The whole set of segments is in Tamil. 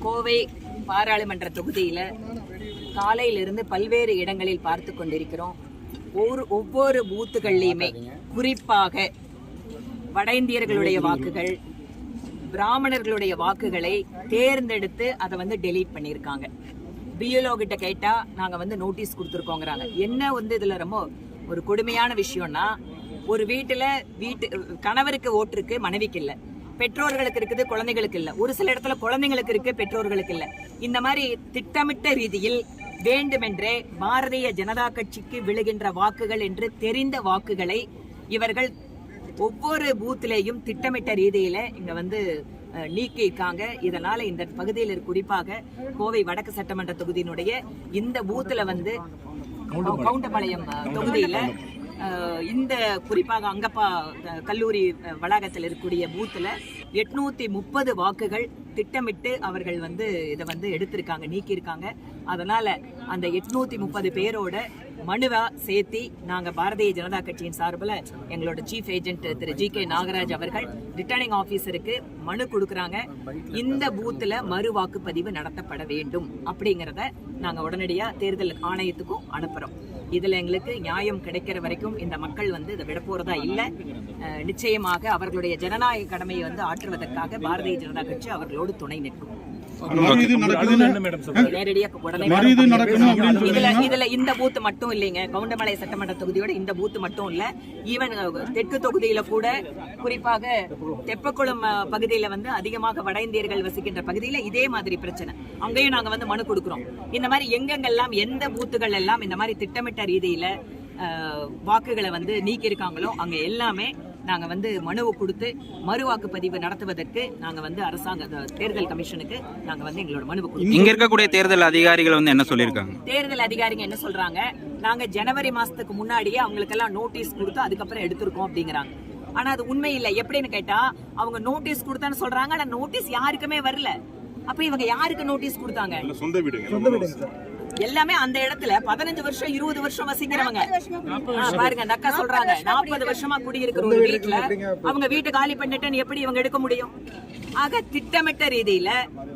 கோவை பாராளுமன்ற தொகுதியில காலையிலிருந்து பல்வேறு இடங்களில் பார்த்து கொண்டிருக்கிறோம். ஒவ்வொரு பூத்துகள்லையுமே குறிப்பாக வட இந்தியர்களுடைய வாக்குகள், பிராமணர்களுடைய வாக்குகளை தேர்ந்தெடுத்து அதை டெலீட் பண்ணியிருக்காங்க. பிஎல்ஓ கிட்ட கேட்டா நாங்க நோட்டீஸ் கொடுத்துருக்கோங்கிறாங்க. என்ன இதுல ரொம்ப ஒரு கொடுமையான விஷயம்னா, ஒரு வீட்டுல கணவருக்கு ஓட்டு இருக்கு, மனைவிக்கு இல்ல. பெற்றோர்களுக்கு இருக்குது, குழந்தைகளுக்கு இல்ல. ஒரு சில இடத்துல குழந்தைங்களுக்கு இருக்கு, பெற்றோர்களுக்கு இல்ல. இந்த மாதிரி திட்டமிட்ட ரீதியில் வேண்டுமென்றே பாரதிய ஜனதா கட்சிக்கு விழுகின்ற வாக்குகள் என்று தெரிந்த வாக்குகளை இவர்கள் ஒவ்வொரு பூத்திலேயும் திட்டமிட்ட ரீதியில இங்க நீக்கி இருக்காங்க. இதனால இந்த பகுதியில் குறிப்பாக கோவை வடக்கு சட்டமன்ற தொகுதியினுடைய இந்த பூத்துல கவுண்டபாளையம் தொகுதியில இந்த குறிப்பாக அங்கப்பா கல்லூரி வளாகத்தில் இருக்கக்கூடிய பூத்துல 830 வாக்குகள் திட்டமிட்டு அவர்கள் இதை எடுத்திருக்காங்க, நீக்கியிருக்காங்க. அதனால அந்த 830 பேரோட மனுவா சேர்த்தி நாங்க பாரதிய ஜனதா கட்சியின் சார்பில் எங்களோட சீஃப் ஏஜென்ட் திரு ஜி.கே. நாகராஜ் அவர்கள் ரிட்டர்னிங் ஆபீசருக்கு மனு கொடுக்கறாங்க. இந்த பூத்துல மறு வாக்குப்பதிவு நடத்தப்பட வேண்டும் அப்படிங்கறத நாங்க உடனடியா தேர்தல் ஆணையத்துக்கும் அனுப்புறோம். இதுல எங்களுக்கு நியாயம் கிடைக்கிற வரைக்கும் இந்த மக்கள் இதை விட போறதா இல்ல. நிச்சயமாக அவர்களுடைய ஜனநாயக கடமையை ஆற்றுவதற்காக பாரதிய ஜனதா கட்சி அவர்களோடு துணை நிற்கும். இதுல இந்த பூத் மட்டும் இல்லைங்க, கவுண்டமலை சட்டமன்ற தொகுதியோட இந்த பூத் மட்டும் இல்ல, ஈவன் தெற்கு தொகுதியில கூட குறிப்பாக தெப்பக்குளம் பகுதியில அதிகமாக வட இந்தியர்கள் வசிக்கின்ற பகுதியில இதே மாதிரி பிரச்சனை. அங்கேயும் நாங்க மனு கொடுக்கிறோம். இந்த மாதிரி எங்கெங்கெல்லாம் எந்த பூத்துகள் எல்லாம் இந்த மாதிரி திட்டமிட்ட ரீதியில வாக்குகளை நீக்கி இருக்காங்களோ அங்க எல்லாமே நாங்க மனுவை கொடுத்து மறு வாக்குப்பதிவு நடத்துவதற்கு நாங்க அரசாங்க தேர்தல் கமிஷனுக்கு நாங்க எங்களோட மனுவை கொடுத்தோம். இங்க இருக்கக்கூடிய தேர்தல் அதிகாரிகள் என்ன சொல்லிருக்காங்க? தேர்தல் அதிகாரிகள் என்ன சொல்றாங்க, நாங்க ஜனவரி மாசத்துக்கு முன்னாடியே அவங்களுக்கு எல்லாம் நோட்டீஸ் கொடுத்து அதுக்கப்புறம் எடுத்திருக்கோம் அப்படிங்கிறாங்க. ஆனா அது உண்மை இல்லை. எப்படின்னு கேட்டா, அவங்க நோட்டீஸ் கொடுத்தான்னு சொல்றாங்க, ஆனா நோட்டீஸ் யாருக்குமே வரல. அப்ப இவங்க யாருக்கு நோட்டீஸ் கொடுத்தாங்க? சொந்த வீடு எல்லாமே அந்த இடத்துல 15 வருஷம் 20 வருஷம் வசிக்கிறவங்க. பாருங்க, அந்த அக்கா சொல்றாங்க 40 வருஷமா குடியிருக்கிற ஒரு வீட்டுல அவங்க வீட்டை காலி பண்ணிட்டு எப்படி இவங்க எடுக்க முடியும்? ஆக திட்டமிட்ட ரீதியில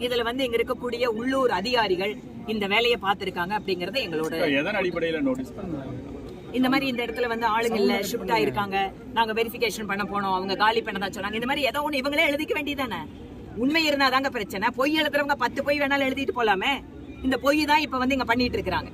இதுல இங்க இருக்கக்கூடிய உள்ளூர் அதிகாரிகள் இந்த வேலையை பார்த்திருக்காங்க அப்படிங்கறது எங்களோட. இந்த மாதிரி இந்த இடத்துல ஆளுங்க இல்ல, ஷிஃப்ட் ஆயிருக்காங்க, நாங்க வெரிஃபிகேஷன் பண்ண போனோம், அவங்க காலி பண்ணதா சொன்னாங்க. இந்த மாதிரி ஏதோ ஒண்ணு இவங்களே எழுதிக்க வேண்டியதானே. உண்மை இருந்தா தாங்க பிரச்சனை. பொய் எழுதுறவங்க 10 பொய் வேணாலும் எழுதிட்டு போலாமே. இந்த பொய் தான் இப்ப இங்க பண்ணிட்டு இருக்காங்க.